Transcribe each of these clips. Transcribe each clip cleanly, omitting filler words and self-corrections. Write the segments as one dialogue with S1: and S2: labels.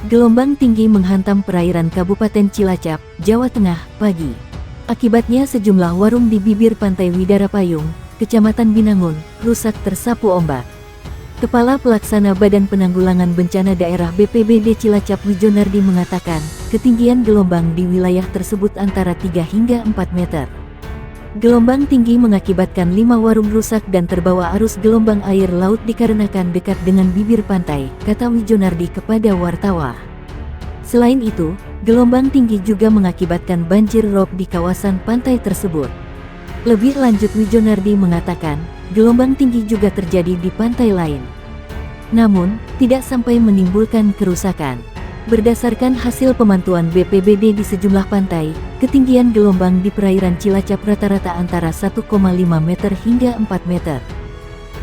S1: Gelombang tinggi menghantam perairan Kabupaten Cilacap, Jawa Tengah, pagi. Akibatnya sejumlah warung di bibir pantai Widara Payung, Kecamatan Binangun, rusak tersapu ombak. Kepala Pelaksana Badan Penanggulangan Bencana Daerah BPBD Cilacap Wijonardi mengatakan, ketinggian gelombang di wilayah tersebut antara 3 hingga 4 meter. Gelombang tinggi mengakibatkan 5 warung rusak dan terbawa arus gelombang air laut dikarenakan dekat dengan bibir pantai, kata Wijonardi kepada wartawan. Selain itu, gelombang tinggi juga mengakibatkan banjir rob di kawasan pantai tersebut. Lebih lanjut Wijonardi mengatakan, gelombang tinggi juga terjadi di pantai lain. Namun, tidak sampai menimbulkan kerusakan. Berdasarkan hasil pemantauan BPBD di sejumlah pantai, ketinggian gelombang di perairan Cilacap rata-rata antara 1,5 meter hingga 4 meter.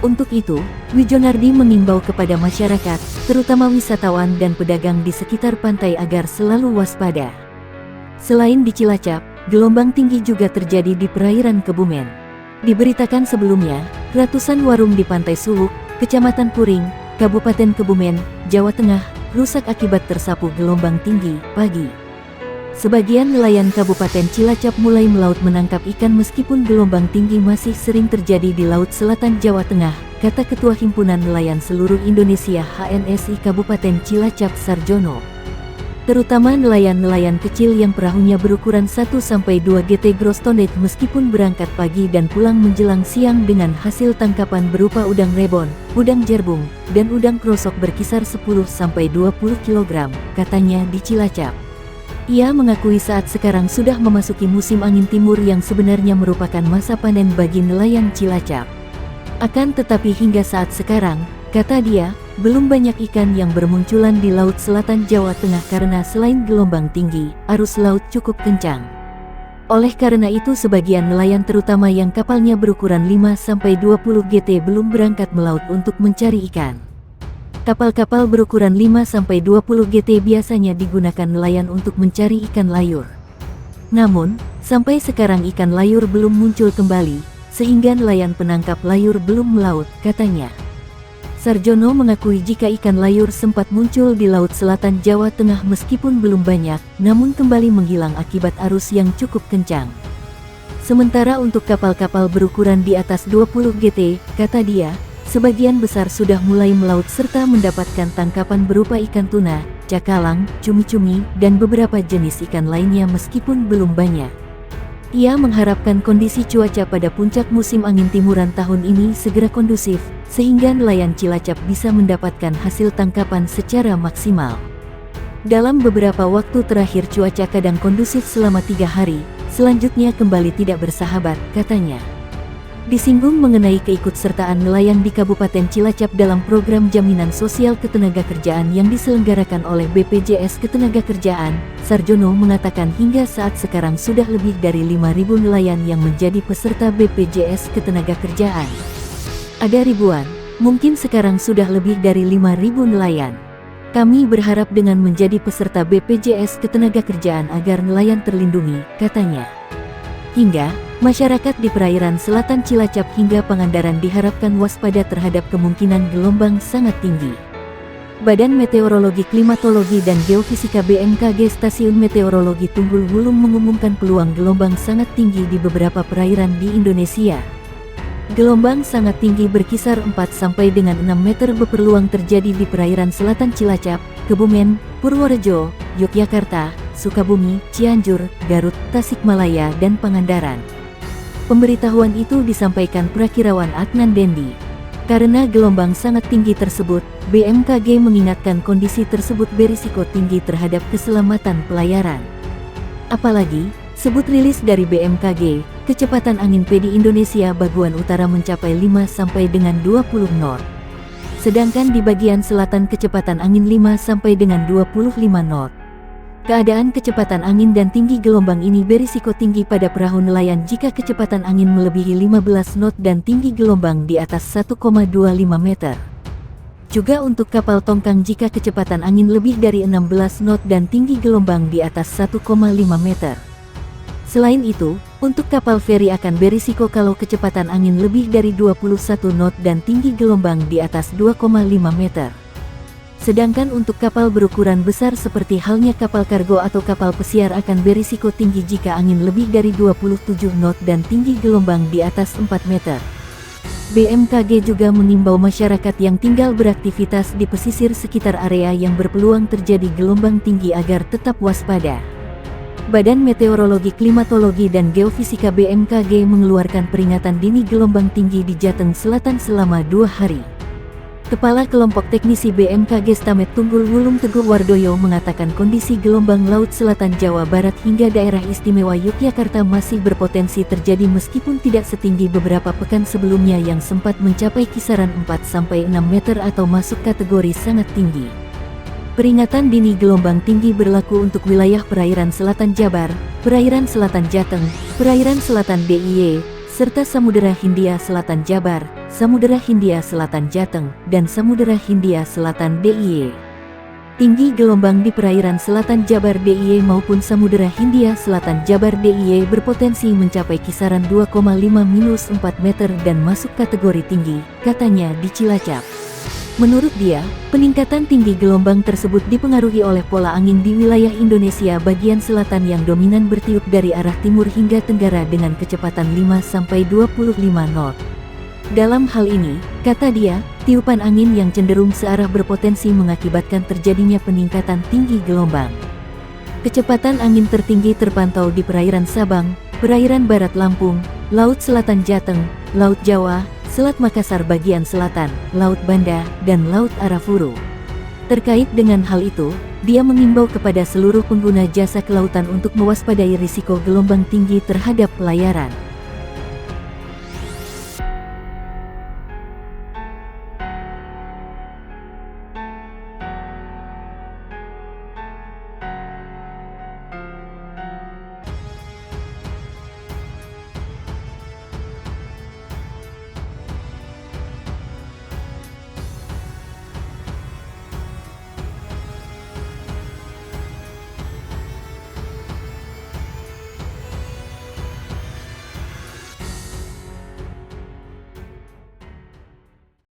S1: Untuk itu, Wijonardi mengimbau kepada masyarakat, terutama wisatawan dan pedagang di sekitar pantai agar selalu waspada. Selain di Cilacap, gelombang tinggi juga terjadi di perairan Kebumen. Diberitakan sebelumnya, ratusan warung di Pantai Suluk, Kecamatan Puring, Kabupaten Kebumen, Jawa Tengah, rusak akibat tersapu gelombang tinggi, pagi. Sebagian nelayan Kabupaten Cilacap mulai melaut menangkap ikan meskipun gelombang tinggi masih sering terjadi di Laut Selatan Jawa Tengah, kata Ketua Himpunan Nelayan Seluruh Indonesia HNSI Kabupaten Cilacap Sarjono. Terutama nelayan-nelayan kecil yang perahunya berukuran 1-2 GT gross tonnage meskipun berangkat pagi dan pulang menjelang siang dengan hasil tangkapan berupa udang rebon, udang jarbung, dan udang krosok berkisar 10-20 kg, katanya di Cilacap. Ia mengakui saat sekarang sudah memasuki musim angin timur yang sebenarnya merupakan masa panen bagi nelayan Cilacap. Akan tetapi hingga saat sekarang, kata dia, belum banyak ikan yang bermunculan di Laut Selatan Jawa Tengah karena selain gelombang tinggi, arus laut cukup kencang. Oleh karena itu sebagian nelayan terutama yang kapalnya berukuran 5-20 GT belum berangkat melaut untuk mencari ikan. Kapal-kapal berukuran 5-20 GT biasanya digunakan nelayan untuk mencari ikan layur. Namun, sampai sekarang ikan layur belum muncul kembali, sehingga nelayan penangkap layur belum melaut, katanya. Sarjono mengakui jika ikan layur sempat muncul di Laut Selatan Jawa Tengah meskipun belum banyak, namun kembali menghilang akibat arus yang cukup kencang. Sementara untuk kapal-kapal berukuran di atas 20 GT, kata dia, sebagian besar sudah mulai melaut serta mendapatkan tangkapan berupa ikan tuna, cakalang, cumi-cumi, dan beberapa jenis ikan lainnya meskipun belum banyak. Ia mengharapkan kondisi cuaca pada puncak musim angin timuran tahun ini segera kondusif, sehingga nelayan Cilacap bisa mendapatkan hasil tangkapan secara maksimal. Dalam beberapa waktu terakhir cuaca kadang kondusif selama 3 hari, selanjutnya kembali tidak bersahabat, katanya. Disinggung mengenai keikutsertaan nelayan di Kabupaten Cilacap dalam program Jaminan Sosial Ketenagakerjaan yang diselenggarakan oleh BPJS Ketenagakerjaan, Sarjono mengatakan hingga saat sekarang sudah lebih dari 5.000 nelayan yang menjadi peserta BPJS Ketenagakerjaan. Ada ribuan, mungkin sekarang sudah lebih dari 5.000 nelayan. Kami berharap dengan menjadi peserta BPJS Ketenagakerjaan agar nelayan terlindungi, katanya. Hingga, masyarakat di perairan selatan Cilacap hingga Pangandaran diharapkan waspada terhadap kemungkinan gelombang sangat tinggi. Badan Meteorologi Klimatologi dan Geofisika BMKG Stasiun Meteorologi Tunggul Wulung mengumumkan peluang gelombang sangat tinggi di beberapa perairan di Indonesia. Gelombang sangat tinggi berkisar 4-6 meter berpeluang terjadi di perairan selatan Cilacap, Kebumen, Purworejo, Yogyakarta, Sukabumi, Cianjur, Garut, Tasikmalaya, dan Pangandaran. Pemberitahuan itu disampaikan Prakirawan Adnan Dendi. Karena gelombang sangat tinggi tersebut, BMKG mengingatkan kondisi tersebut berisiko tinggi terhadap keselamatan pelayaran. Apalagi, sebut rilis dari BMKG, kecepatan angin di Indonesia bagian utara mencapai 5-20 knot. Sedangkan di bagian selatan kecepatan angin 5-25 knot. Keadaan kecepatan angin dan tinggi gelombang ini berisiko tinggi pada perahu nelayan jika kecepatan angin melebihi 15 knot dan tinggi gelombang di atas 1,25 meter. Juga untuk kapal tongkang jika kecepatan angin lebih dari 16 knot dan tinggi gelombang di atas 1,5 meter. Selain itu, untuk kapal feri akan berisiko kalau kecepatan angin lebih dari 21 knot dan tinggi gelombang di atas 2,5 meter. Sedangkan untuk kapal berukuran besar seperti halnya kapal kargo atau kapal pesiar akan berisiko tinggi jika angin lebih dari 27 knot dan tinggi gelombang di atas 4 meter. BMKG juga mengimbau masyarakat yang tinggal beraktivitas di pesisir sekitar area yang berpeluang terjadi gelombang tinggi agar tetap waspada. Badan Meteorologi, Klimatologi dan Geofisika BMKG mengeluarkan peringatan dini gelombang tinggi di Jateng Selatan selama 2 hari. Kepala Kelompok Teknisi BMKG Stamet Tunggul Wulung Teguh Wardoyo mengatakan kondisi gelombang Laut Selatan Jawa Barat hingga daerah istimewa Yogyakarta masih berpotensi terjadi meskipun tidak setinggi beberapa pekan sebelumnya yang sempat mencapai kisaran 4-6 meter atau masuk kategori sangat tinggi. Peringatan dini gelombang tinggi berlaku untuk wilayah perairan selatan Jabar, perairan selatan Jateng, perairan selatan DIY, serta Samudera Hindia Selatan Jabar, Samudera Hindia Selatan Jateng, dan Samudera Hindia Selatan DIY. Tinggi gelombang di perairan selatan Jabar DIY maupun Samudera Hindia Selatan Jabar DIY berpotensi mencapai kisaran 2,5-4 meter dan masuk kategori tinggi, katanya di Cilacap. Menurut dia, peningkatan tinggi gelombang tersebut dipengaruhi oleh pola angin di wilayah Indonesia bagian selatan yang dominan bertiup dari arah timur hingga tenggara dengan kecepatan 5-25 knot. Dalam hal ini, kata dia, tiupan angin yang cenderung searah berpotensi mengakibatkan terjadinya peningkatan tinggi gelombang. Kecepatan angin tertinggi terpantau di perairan Sabang, perairan Barat Lampung, Laut Selatan Jateng, Laut Jawa, Selat Makassar bagian selatan, Laut Banda, dan Laut Arafuru. Terkait dengan hal itu, dia mengimbau kepada seluruh pengguna jasa kelautan untuk mewaspadai risiko gelombang tinggi terhadap pelayaran.